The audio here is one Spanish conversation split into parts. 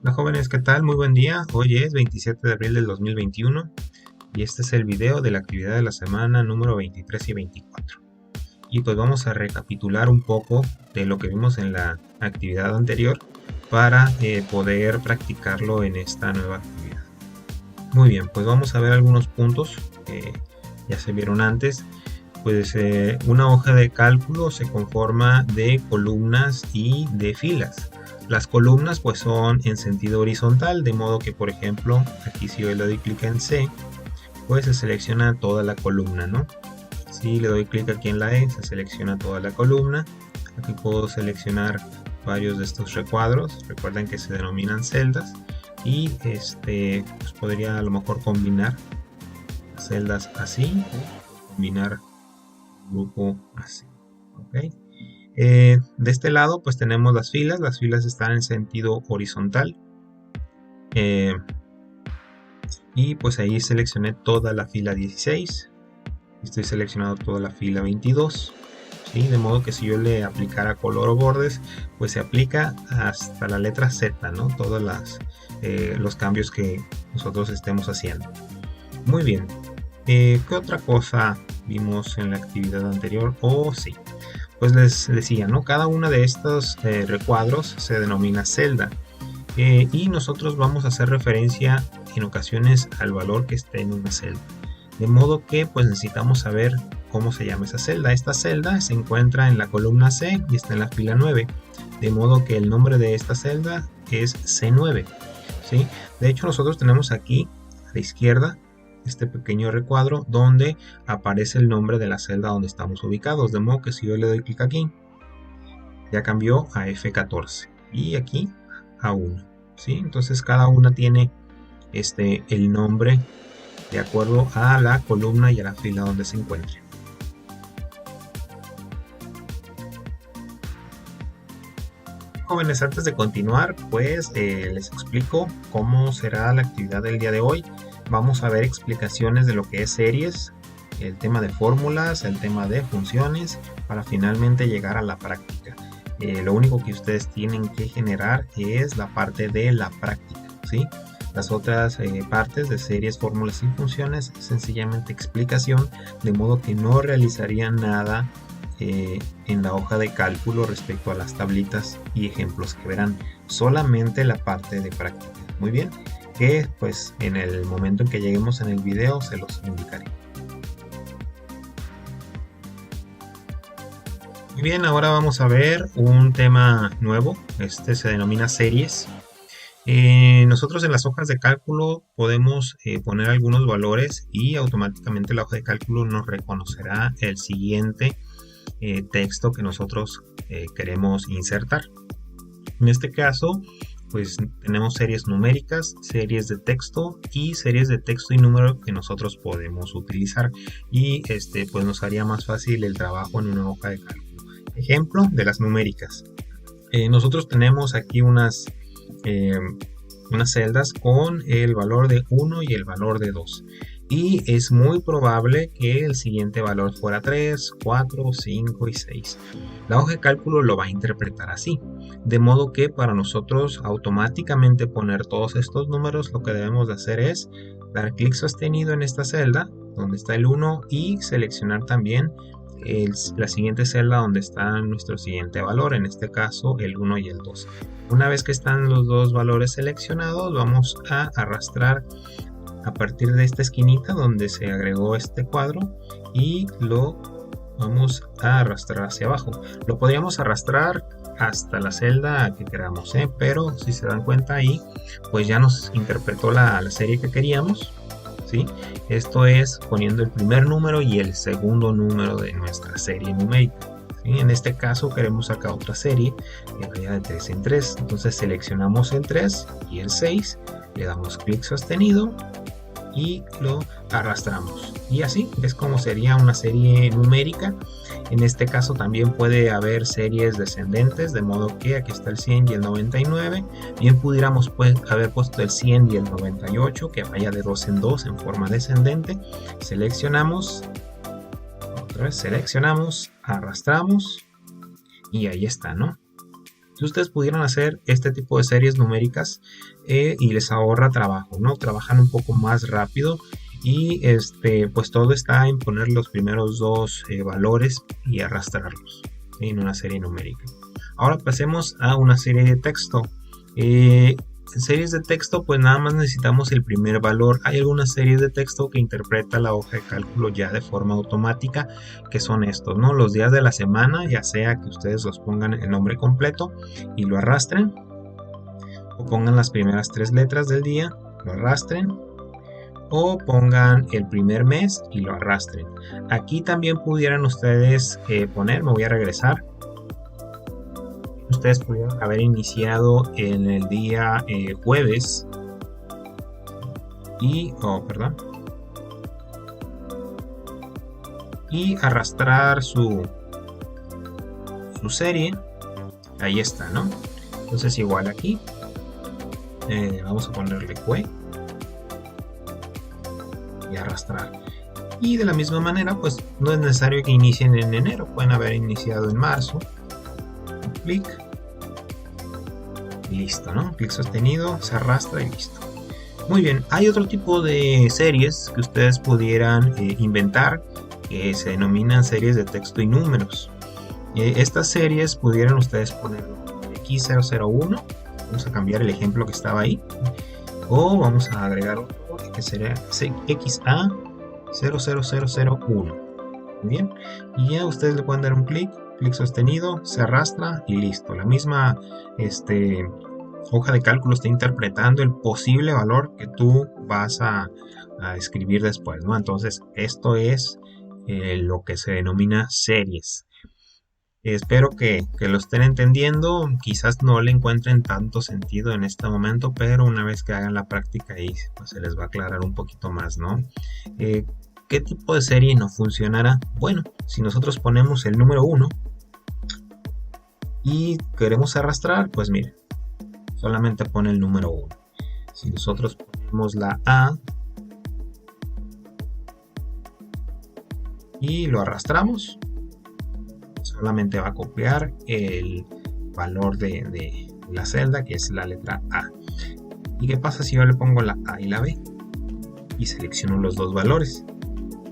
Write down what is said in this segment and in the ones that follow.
Hola jóvenes, ¿qué tal? Muy buen día. Hoy es 27 de abril del 2021 y este es el video de la actividad de la semana número 23 y 24. Y pues vamos a recapitular un poco de lo que vimos en la actividad anterior para poder practicarlo en esta nueva actividad. Muy bien, pues vamos a ver algunos puntos que ya se vieron antes. Pues una hoja de cálculo se conforma de columnas y de filas. Las columnas pues son en sentido horizontal, de modo que por ejemplo aquí si yo le doy clic en C, pues se selecciona toda la columna, ¿no? Si le doy clic aquí en la E, se selecciona toda la columna. Aquí puedo seleccionar varios de estos recuadros, recuerden que se denominan celdas, y pues podría a lo mejor combinar celdas así, combinar grupo así, ¿ok? De este lado pues tenemos las filas están en sentido horizontal, y pues ahí seleccioné toda la fila 16, estoy seleccionando toda la fila 22, ¿sí? De modo que si yo le aplicara color o bordes, pues se aplica hasta la letra Z, ¿no? Todos los cambios que nosotros estemos haciendo. Muy bien, ¿qué otra cosa vimos en la actividad anterior? Sí, pues les decía, ¿no? Cada una de estos recuadros se denomina celda, y nosotros vamos a hacer referencia en ocasiones al valor que esté en una celda. De modo que pues necesitamos saber cómo se llama esa celda. Esta celda se encuentra en la columna C y está en la fila 9. De modo que el nombre de esta celda es C9, ¿sí? De hecho nosotros tenemos aquí a la izquierda este pequeño recuadro donde aparece el nombre de la celda donde estamos ubicados, de modo que si yo le doy clic aquí ya cambió a F14 y aquí a 1, ¿sí? Entonces cada una tiene el nombre de acuerdo a la columna y a la fila donde se encuentre. Jóvenes, antes de continuar pues les explico cómo será la actividad del día de hoy. Vamos a ver explicaciones de lo que es series, el tema de fórmulas, el tema de funciones, para finalmente llegar a la práctica. Lo único que ustedes tienen que generar es la parte de la práctica, ¿sí? Las otras partes de series, fórmulas y funciones es sencillamente explicación, de modo que no realizarían nada en la hoja de cálculo respecto a las tablitas y ejemplos que verán, solamente la parte de práctica. Muy bien, que pues en el momento en que lleguemos en el video se los indicaré. Muy bien, ahora vamos a ver un tema nuevo. Este se denomina series. Nosotros en las hojas de cálculo podemos poner algunos valores y automáticamente la hoja de cálculo nos reconocerá el siguiente texto que nosotros queremos insertar. En este caso pues tenemos series numéricas, series de texto y series de texto y número que nosotros podemos utilizar, y pues nos haría más fácil el trabajo en una hoja de cálculo. Ejemplo de las numéricas. Nosotros tenemos aquí unas celdas con el valor de 1 y el valor de 2, y es muy probable que el siguiente valor fuera 3, 4, 5 y 6. La hoja de cálculo lo va a interpretar así, de modo que para nosotros automáticamente poner todos estos números lo que debemos de hacer es dar clic sostenido en esta celda donde está el 1 y seleccionar también la siguiente celda donde está nuestro siguiente valor, en este caso el 1 y el 2. Una vez que están los dos valores seleccionados, vamos a arrastrar a partir de esta esquinita donde se agregó este cuadro y lo vamos a arrastrar hacia abajo. Lo podríamos arrastrar hasta la celda que queramos, pero si se dan cuenta ahí pues ya nos interpretó la serie que queríamos, ¿sí? Esto es poniendo el primer número y el segundo número de nuestra serie numérica, ¿sí? En este caso queremos sacar otra serie que vaya de 3 en 3, entonces seleccionamos el 3 y el 6, le damos clic sostenido y lo arrastramos, y así es como sería una serie numérica. En este caso también puede haber series descendentes, de modo que aquí está el 100 y el 99. Bien pudiéramos pues haber puesto el 100 y el 98 que vaya de 2 en 2 en forma descendente. Seleccionamos, otra vez seleccionamos, arrastramos y ahí está, ¿no? Si ustedes pudieran hacer este tipo de series numéricas y les ahorra trabajo, ¿no? Trabajan un poco más rápido y pues todo está en poner los primeros dos valores y arrastrarlos en una serie numérica. Ahora pasemos a una serie de texto. En series de texto pues nada más necesitamos el primer valor. Hay algunas series de texto que interpreta la hoja de cálculo ya de forma automática, que son estos, ¿no? Los días de la semana, ya sea que ustedes los pongan el nombre completo y lo arrastren, o pongan las primeras 3 letras del día, lo arrastren, o pongan el primer mes y lo arrastren. Aquí también pudieran ustedes poner, me voy a regresar, ustedes pudieran haber iniciado en el día jueves y arrastrar su serie. Ahí está, ¿no? Entonces igual aquí vamos a ponerle jue y arrastrar. Y de la misma manera pues no es necesario que inicien en enero, pueden haber iniciado en marzo. Clic y listo, ¿no? Clic sostenido, se arrastra y listo. Muy bien, hay otro tipo de series que ustedes pudieran inventar que se denominan series de texto y números. Estas series pudieran ustedes poner X001, vamos a cambiar el ejemplo que estaba ahí, o vamos a agregar otro que sería XA00001. Bien, y ya ustedes le pueden dar un clic sostenido, se arrastra y listo. La misma hoja de cálculo está interpretando el posible valor que tú vas a escribir después, ¿no? Entonces esto es lo que se denomina series. Espero que lo estén entendiendo. Quizás no le encuentren tanto sentido en este momento, pero una vez que hagan la práctica ahí pues se les va a aclarar un poquito más, ¿no? ¿Qué tipo de serie no funcionará? Bueno, si nosotros ponemos el número 1 y queremos arrastrar, pues miren, solamente pone el número 1. Si nosotros ponemos la A y lo arrastramos, solamente va a copiar el valor de la celda, que es la letra A. ¿Y qué pasa si yo le pongo la A y la B? Y selecciono los dos valores.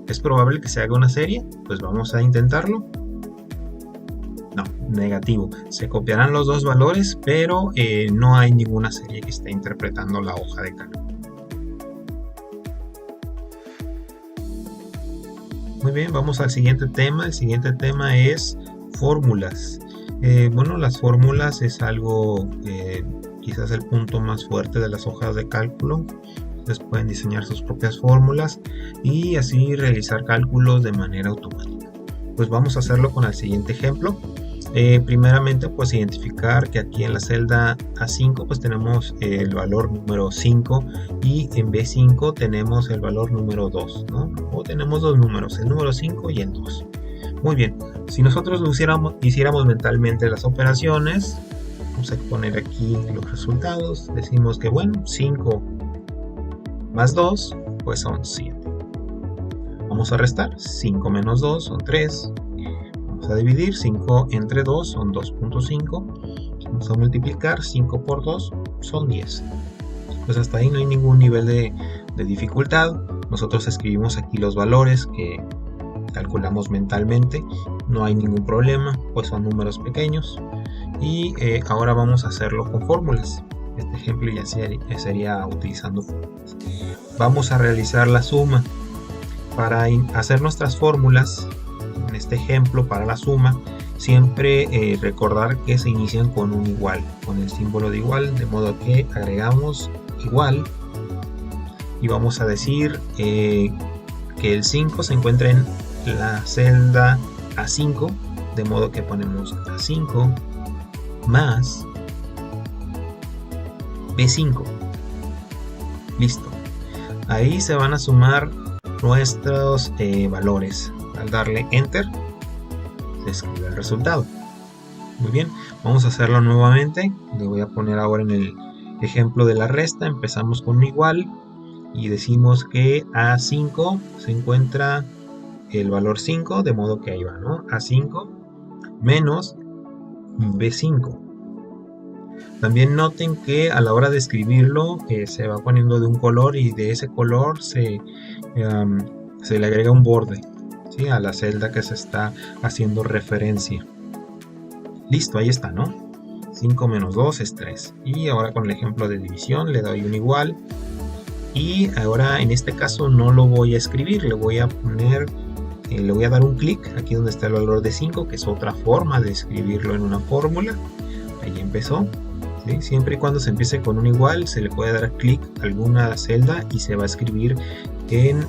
¿Es probable que se haga una serie? Pues vamos a intentarlo. No, negativo. Se copiarán los dos valores, pero no hay ninguna serie que esté interpretando la hoja de cálculo. Muy bien, vamos al siguiente tema. El siguiente tema es fórmulas. Bueno, las fórmulas es algo quizás el punto más fuerte de las hojas de cálculo. Ustedes pueden diseñar sus propias fórmulas y así realizar cálculos de manera automática. Pues vamos a hacerlo con el siguiente ejemplo. Primeramente pues identificar que aquí en la celda A5 pues tenemos el valor número 5 y en B5 tenemos el valor número 2, ¿no? O tenemos dos números, el número 5 y el 2. Muy bien, si nosotros hiciéramos mentalmente las operaciones, vamos a poner aquí los resultados. Decimos que bueno, 5 más 2 pues son 7. Vamos a restar, 5 menos 2 son 3. Vamos a dividir, 5 entre 2 son 2.5. Vamos a multiplicar, 5 por 2 son 10. Pues hasta ahí no hay ningún nivel de dificultad. Nosotros escribimos aquí los valores que calculamos mentalmente. No hay ningún problema, pues son números pequeños. Y ahora vamos a hacerlo con fórmulas. Este ejemplo ya sería utilizando fórmulas. Vamos a realizar la suma. Para hacer nuestras fórmulas, en este ejemplo para la suma, siempre recordar que se inician con un igual, con el símbolo de igual, de modo que agregamos igual y vamos a decir que el 5 se encuentra en la celda A5, de modo que ponemos A5 más B5. Listo. Ahí se van a sumar nuestros valores. Al darle enter se escribe el resultado. Muy bien, vamos a hacerlo nuevamente. Le voy a poner ahora en el ejemplo de la resta. Empezamos con un igual y decimos que A5 se encuentra el valor 5, de modo que ahí va, ¿no? A5 menos B5. También noten que a la hora de escribirlo se va poniendo de un color y de ese color se le agrega un borde, ¿sí?, a la celda que se está haciendo referencia. Listo, ahí está, ¿no? 5 menos 2 es 3. Y ahora con el ejemplo de división le doy un igual. Y ahora en este caso no lo voy a escribir, le voy a dar un clic aquí donde está el valor de 5, que es otra forma de escribirlo en una fórmula. Ahí empezó, ¿sí? Siempre y cuando se empiece con un igual, se le puede dar clic a alguna celda y se va a escribir en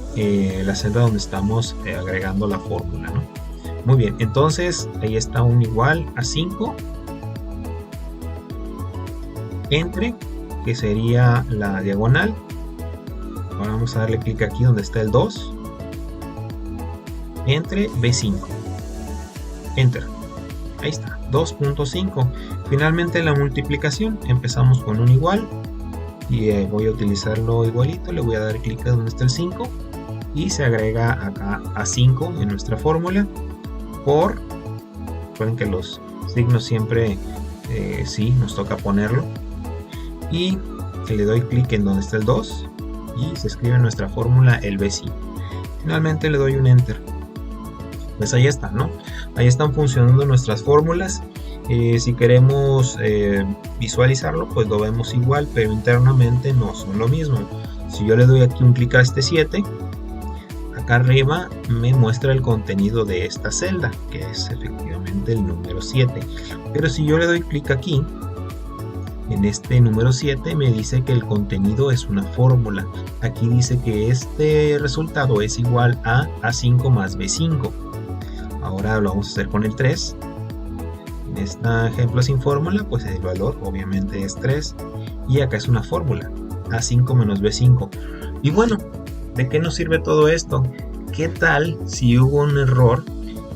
la celda donde estamos agregando la fórmula, ¿no? Muy bien, entonces ahí está un igual a 5, entre, que sería la diagonal. Ahora vamos a darle clic aquí donde está el 2, entre B5, enter, ahí está, 2.5. Finalmente la multiplicación, empezamos con un igual y voy a utilizarlo igualito, le voy a dar clic a donde está el 5 y se agrega acá a 5 en nuestra fórmula por, recuerden que los signos siempre sí nos toca ponerlo, y le doy clic en donde está el 2 y se escribe en nuestra fórmula el B5. Finalmente le doy un enter. Pues ahí está, ¿no? Ahí están funcionando nuestras fórmulas. Si queremos visualizarlo, pues lo vemos igual, pero internamente no son lo mismo. Si yo le doy aquí un clic a este 7, acá arriba me muestra el contenido de esta celda, que es efectivamente el número 7. Pero si yo le doy clic aquí, en este número 7 me dice que el contenido es una fórmula. Aquí dice que este resultado es igual a A5 más B5. Ahora lo vamos a hacer con el 3. En este ejemplo sin fórmula, pues el valor obviamente es 3. Y acá es una fórmula, A5 menos B5. Y bueno, ¿de qué nos sirve todo esto? ¿Qué tal si hubo un error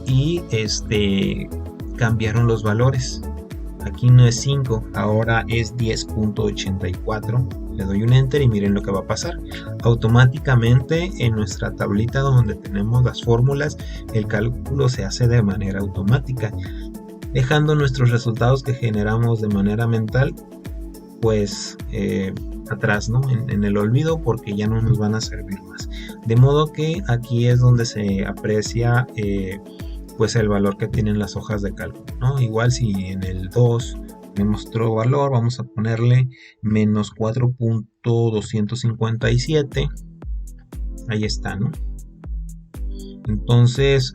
y cambiaron los valores? Aquí no es 5, ahora es 10.84. Le doy un enter y miren lo que va a pasar. Automáticamente en nuestra tablita donde tenemos las fórmulas, el cálculo se hace de manera automática, dejando nuestros resultados que generamos de manera mental pues atrás, ¿no? En el olvido, porque ya no nos van a servir más. De modo que aquí es donde se aprecia pues el valor que tienen las hojas de cálculo, ¿no? Igual si en el 2 tenemos otro valor, vamos a ponerle menos 4.257. Ahí está, ¿no? Entonces,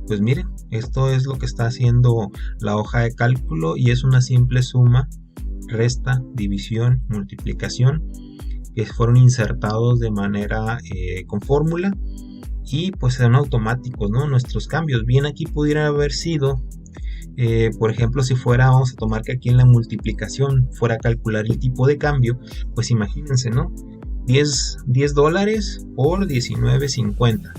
pues miren, esto es lo que está haciendo la hoja de cálculo y es una simple suma, resta, división, multiplicación, que fueron insertados de manera con fórmula. Y pues son automáticos, ¿no? Nuestros cambios. Bien, aquí pudiera haber sido, por ejemplo, si fuera, vamos a tomar que aquí en la multiplicación fuera a calcular el tipo de cambio, pues imagínense, ¿no? 10 dólares por 19.50.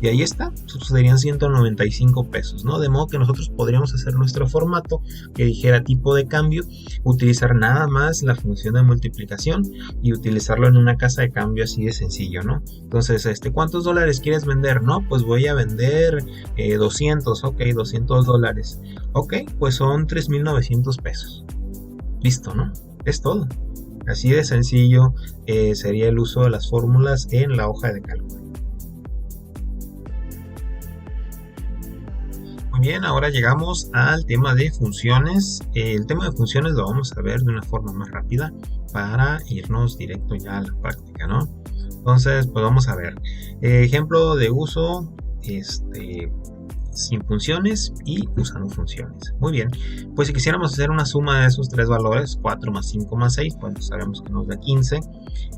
Y ahí está, serían 195 pesos, ¿no? De modo que nosotros podríamos hacer nuestro formato que dijera tipo de cambio, utilizar nada más la función de multiplicación y utilizarlo en una casa de cambio así de sencillo, ¿no? Entonces, ¿cuántos dólares quieres vender? No, pues voy a vender 200, ok, 200 dólares. Ok, pues son 3.900 pesos. Listo, ¿no? Es todo. Así de sencillo sería el uso de las fórmulas en la hoja de cálculo. Muy bien, ahora llegamos al tema de funciones. El tema de funciones lo vamos a ver de una forma más rápida para irnos directo ya a la práctica, ¿no? Entonces, pues vamos a ver. Ejemplo de uso sin funciones y usando funciones. Muy bien, pues si quisiéramos hacer una suma de esos tres valores, 4 más 5 más 6, pues sabemos que nos da 15.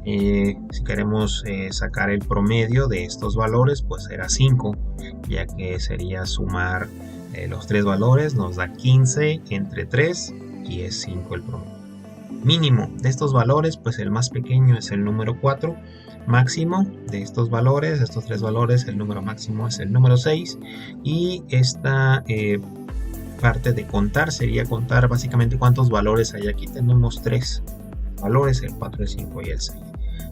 Si queremos sacar el promedio de estos valores, pues será 5, ya que sería sumar los tres valores, nos da 15 entre 3 y es 5 el promedio. Mínimo de estos valores, pues el más pequeño es el número 4. Máximo de estos valores, estos tres valores, el número máximo es el número 6. Y esta parte de contar sería contar básicamente cuántos valores hay. Aquí tenemos tres valores, el 4, el 5 y el 6.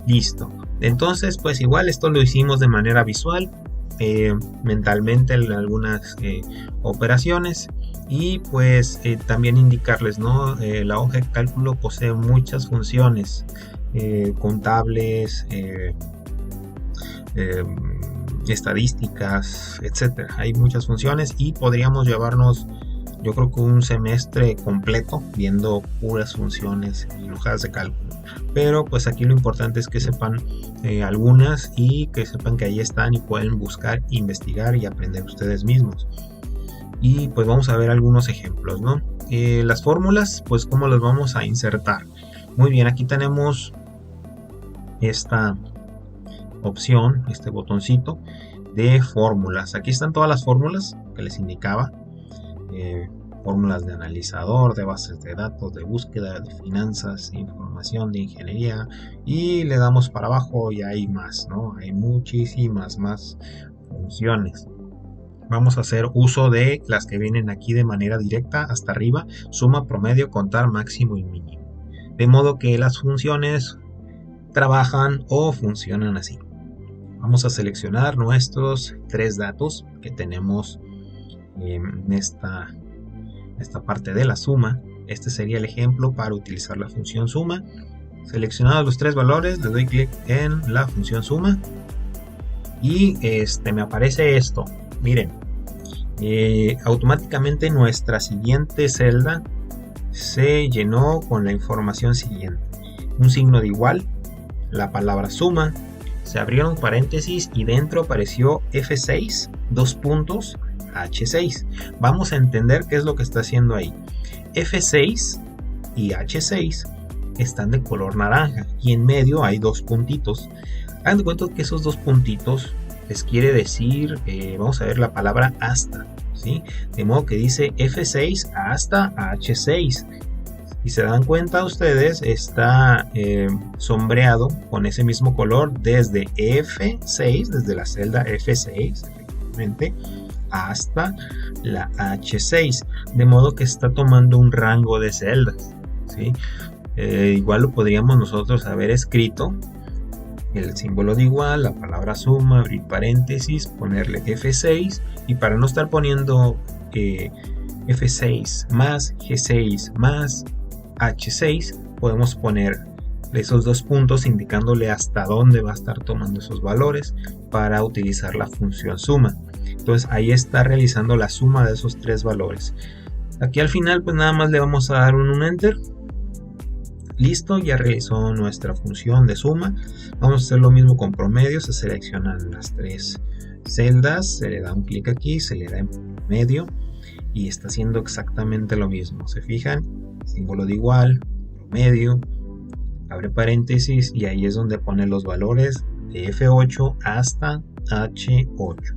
Listo. Entonces, pues igual esto lo hicimos de manera visual, mentalmente en algunas operaciones. Y pues también indicarles, ¿no? La hoja de cálculo posee muchas funciones contables, estadísticas, etcétera. Hay muchas funciones y podríamos llevarnos, yo creo que un semestre completo viendo puras funciones y hojas de cálculo. Pero pues aquí lo importante es que sepan algunas y que sepan que ahí están y pueden buscar, investigar y aprender ustedes mismos. Y pues vamos a ver algunos ejemplos, ¿no? Las fórmulas, pues cómo las vamos a insertar. Muy bien, aquí tenemos esta opción, este botoncito de fórmulas. Aquí están todas las fórmulas que les indicaba. Fórmulas de analizador, de bases de datos, de búsqueda, de finanzas, de información, de ingeniería. Y le damos para abajo y hay más, ¿no? Hay muchísimas más funciones. Vamos a hacer uso de las que vienen aquí de manera directa hasta arriba: suma, promedio, contar, máximo y mínimo. De modo que las funciones trabajan o funcionan así. Vamos a seleccionar nuestros 3 datos que tenemos en esta parte de la suma. Este sería el ejemplo para utilizar la función suma. Seleccionados los 3 valores, le doy clic en la función suma y me aparece esto. Miren, automáticamente nuestra siguiente celda se llenó con la información siguiente: un signo de igual, la palabra suma, se abrieron paréntesis y dentro apareció F6, 2 puntos, H6. Vamos a entender qué es lo que está haciendo ahí. F6 y H6 están de color naranja y en medio hay 2 puntitos. Hagan de cuenta que esos 2 puntitos les quiere decir, vamos a ver la palabra hasta, ¿sí? De modo que dice F6 hasta H6. Y se dan cuenta ustedes, está sombreado con ese mismo color desde F6, desde la celda F6, efectivamente, hasta la H6. De modo que está tomando un rango de celdas, ¿sí? Igual lo podríamos nosotros haber escrito: el símbolo de igual, la palabra suma, abrir paréntesis, ponerle F6, y para no estar poniendo F6 más G6 más H6, podemos poner esos 2 puntos indicándole hasta dónde va a estar tomando esos valores para utilizar la función suma. Entonces ahí está realizando la suma de esos 3 valores. Aquí al final pues nada más le vamos a dar un enter. Listo, ya realizó nuestra función de suma. Vamos a hacer lo mismo con promedio. Se seleccionan las 3 celdas, se le da un clic aquí, se le da en promedio y está haciendo exactamente lo mismo. ¿Se fijan? Símbolo de igual, promedio, abre paréntesis y ahí es donde pone los valores de F8 hasta H8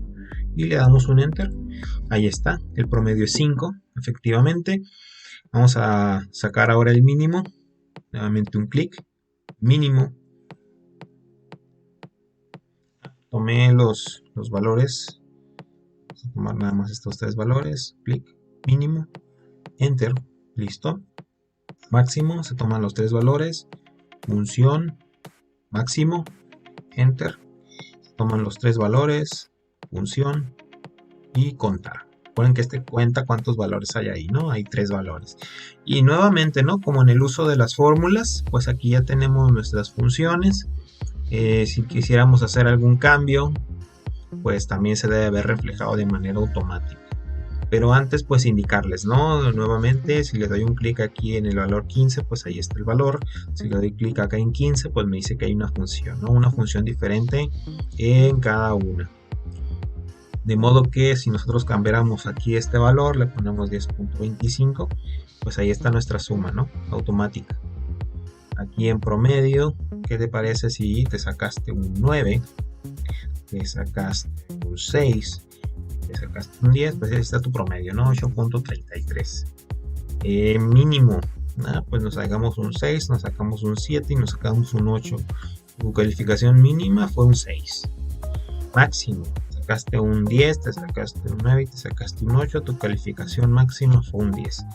y le damos un enter. Ahí está, el promedio es 5, efectivamente. Vamos a sacar ahora el mínimo. Nuevamente un clic, mínimo. Tomé los valores. Vamos a tomar nada más estos 3 valores. Clic, mínimo, enter, listo. Máximo, se toman los 3 valores. Función, máximo, enter. Se toman los 3 valores, función y contar. Recuerden que este cuenta cuántos valores hay ahí, ¿no? Hay 3 valores. Y nuevamente, ¿no? Como en el uso de las fórmulas, pues aquí ya tenemos nuestras funciones. Si quisiéramos hacer algún cambio, pues también se debe ver reflejado de manera automática. Pero antes, pues indicarles, ¿no? Nuevamente, si le doy un clic aquí en el valor 15, pues ahí está el valor. Si le doy clic acá en 15, pues me dice que hay una función, ¿no? Una función diferente en cada una. De modo que si nosotros cambiáramos aquí este valor, le ponemos 10.25, pues ahí está nuestra suma, ¿no? Automática. Aquí en promedio, ¿qué te parece si te sacaste un 9, te sacaste un 6, te sacaste un 10? Pues ahí está tu promedio, ¿no? 8.33. Mínimo, pues nos sacamos un 6, nos sacamos un 7 y nos sacamos un 8. Tu calificación mínima fue un 6. Máximo, sacaste un 10, te sacaste un 9 y te sacaste un 8, tu calificación máxima fue un 10.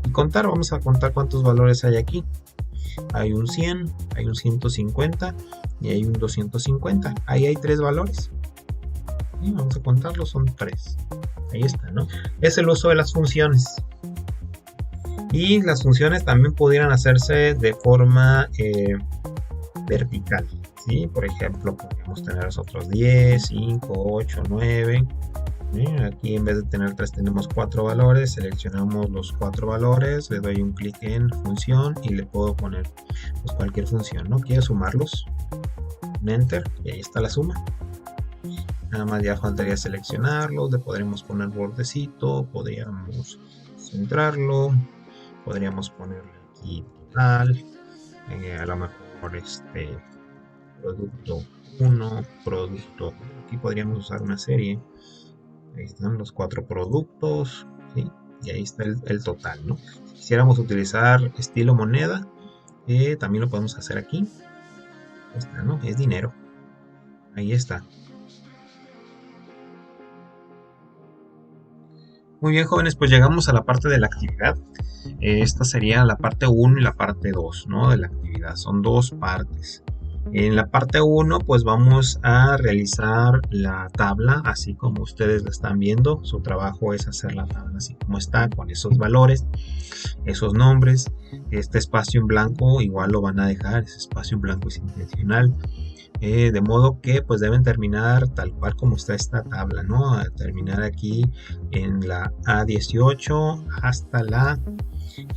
Y contar, vamos a contar cuántos valores hay aquí. Hay un 100, hay un 150 y hay un 250. Ahí hay 3 valores. Y vamos a contarlo, son 3. Ahí está, ¿no? Es el uso de las funciones. Y las funciones también pudieran hacerse de forma vertical, ¿sí? Por ejemplo, podríamos tener nosotros 10, 5, 8, 9. Aquí en vez de tener 3 tenemos 4 valores, seleccionamos los 4 valores, le doy un clic en función y le puedo poner pues, cualquier función, ¿no? Quiero sumarlos, un enter y ahí está la suma. Nada más ya faltaría seleccionarlos, le podremos poner bordecito, podríamos centrarlo, podríamos ponerle aquí total, a lo mejor producto 1, producto, aquí podríamos usar una serie. Ahí están los 4 productos, ¿sí? Y ahí está el total, ¿no? Si quisiéramos utilizar estilo moneda, también lo podemos hacer aquí. Ahí está, ¿no? Es dinero. Ahí está. Muy bien, jóvenes, pues llegamos a la parte de la actividad. Esta sería la parte 1 y la parte 2, ¿no? De la actividad. Son 2 partes. En la parte 1 pues vamos a realizar la tabla así como ustedes la están viendo. Su trabajo es hacer la tabla así como está, con esos valores, esos nombres. Este espacio en blanco igual lo van a dejar, ese espacio en blanco es intencional. De modo que pues deben terminar tal cual como está esta tabla, ¿no? Terminar aquí en la A18 hasta la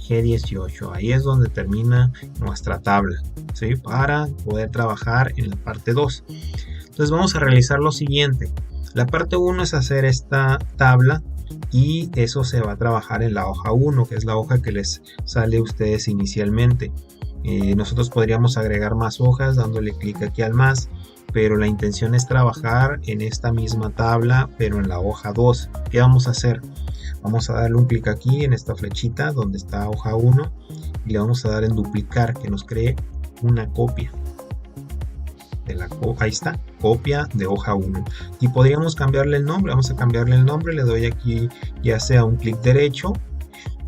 G18. Ahí es donde termina nuestra tabla, ¿sí? Para poder trabajar en la parte 2. Entonces vamos a realizar lo siguiente. La parte 1 es hacer esta tabla y eso se va a trabajar en la hoja 1, que es la hoja que les sale a ustedes inicialmente. Nosotros podríamos agregar más hojas dándole clic aquí al más, pero la intención es trabajar en esta misma tabla, pero en la hoja 2. ¿Qué vamos a hacer? Vamos a darle un clic aquí en esta flechita donde está hoja 1 y le vamos a dar en duplicar, que nos cree una copia. Ahí está, copia de hoja 1. Y podríamos cambiarle el nombre, vamos a cambiarle el nombre, le doy aquí ya sea un clic derecho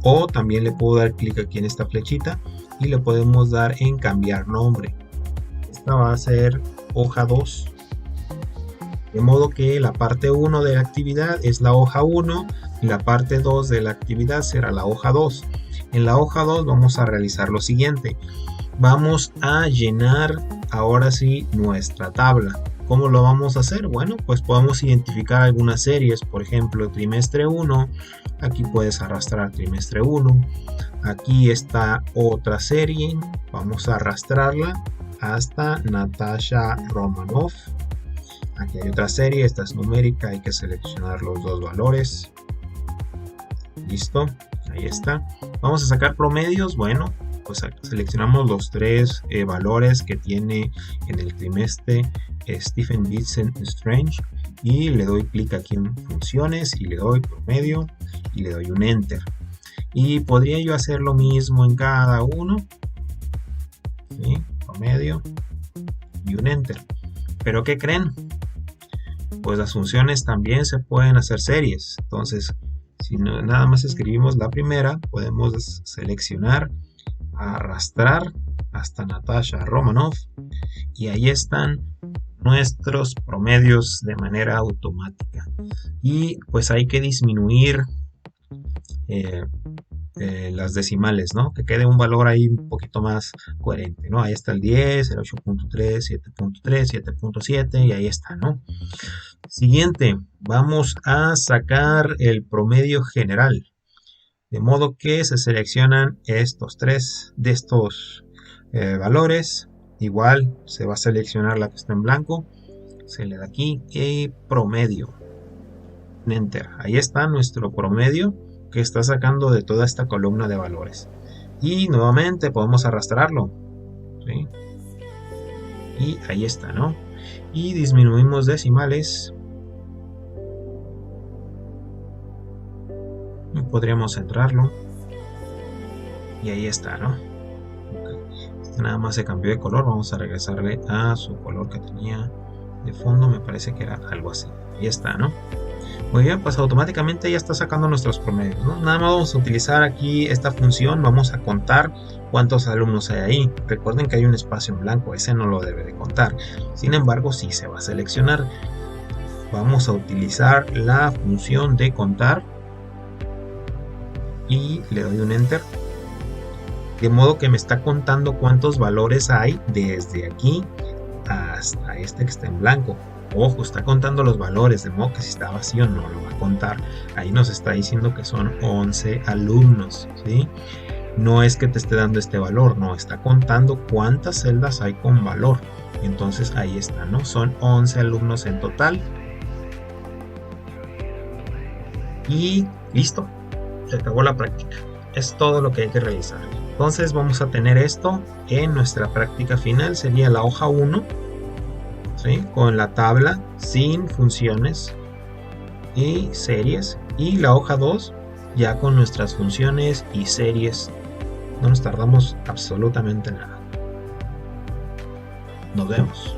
o también le puedo dar clic aquí en esta flechita y le podemos dar en cambiar nombre. Esta va a ser hoja 2. De modo que la parte 1 de la actividad es la hoja 1 y la parte 2 de la actividad será la hoja 2. En la hoja 2 vamos a realizar lo siguiente. Vamos a llenar ahora sí nuestra tabla. ¿Cómo lo vamos a hacer? Bueno, pues podemos identificar algunas series, por ejemplo, trimestre 1. Aquí puedes arrastrar trimestre 1. Aquí está otra serie. Vamos a arrastrarla hasta Natasha Romanoff. Aquí hay otra serie, esta es numérica, hay que seleccionar los 2 valores. Listo, ahí está. Vamos a sacar promedios. Bueno, pues seleccionamos los 3 valores que tiene en el trimestre Stephen Vincent Strange y le doy clic aquí en funciones y le doy promedio y le doy un enter. Y podría yo hacer lo mismo en cada uno, ¿sí? Promedio y un enter. Pero ¿qué creen? Pues las funciones también se pueden hacer series. Entonces, si nada más escribimos la primera, podemos seleccionar, arrastrar hasta Natasha Romanoff y ahí están nuestros promedios de manera automática. Y pues hay que disminuir las decimales, ¿no? Que quede un valor ahí un poquito más coherente, ¿no? Ahí está el 10, el 8.3, 7.3, 7.7 y ahí está, ¿no? Siguiente, vamos a sacar el promedio general. De modo que se seleccionan estos 3 de estos valores. Igual se va a seleccionar la que está en blanco. Se le da aquí y promedio. Enter. Ahí está nuestro promedio que está sacando de toda esta columna de valores. Y nuevamente podemos arrastrarlo, ¿sí? Y ahí está, ¿no? Y disminuimos decimales. Y podríamos centrarlo. Y ahí está, ¿no? Este nada más se cambió de color. Vamos a regresarle a su color que tenía de fondo. Me parece que era algo así. Ahí está, ¿no? Muy bien, pues automáticamente ya está sacando nuestros promedios, ¿no? Nada más vamos a utilizar aquí esta función, vamos a contar cuántos alumnos hay ahí. Recuerden que hay un espacio en blanco, ese no lo debe de contar. Sin embargo, sí se va a seleccionar. vamos a utilizar la función de contar y le doy un enter, de modo que me está contando cuántos valores hay desde aquí hasta este que está en blanco. Ojo, está contando los valores, de modo que si está vacío no lo va a contar. Ahí nos está diciendo que son 11 alumnos, ¿sí? No es que te esté dando este valor, no, está contando cuántas celdas hay con valor. Entonces ahí está, ¿no? Son 11 alumnos en total. Y listo, se acabó la práctica. Es todo lo que hay que realizar. Entonces vamos a tener esto en nuestra práctica final. Sería la hoja 1, ¿sí? Con la tabla sin funciones y series. Y la hoja 2 ya con nuestras funciones y series. No nos tardamos absolutamente nada. Nos vemos.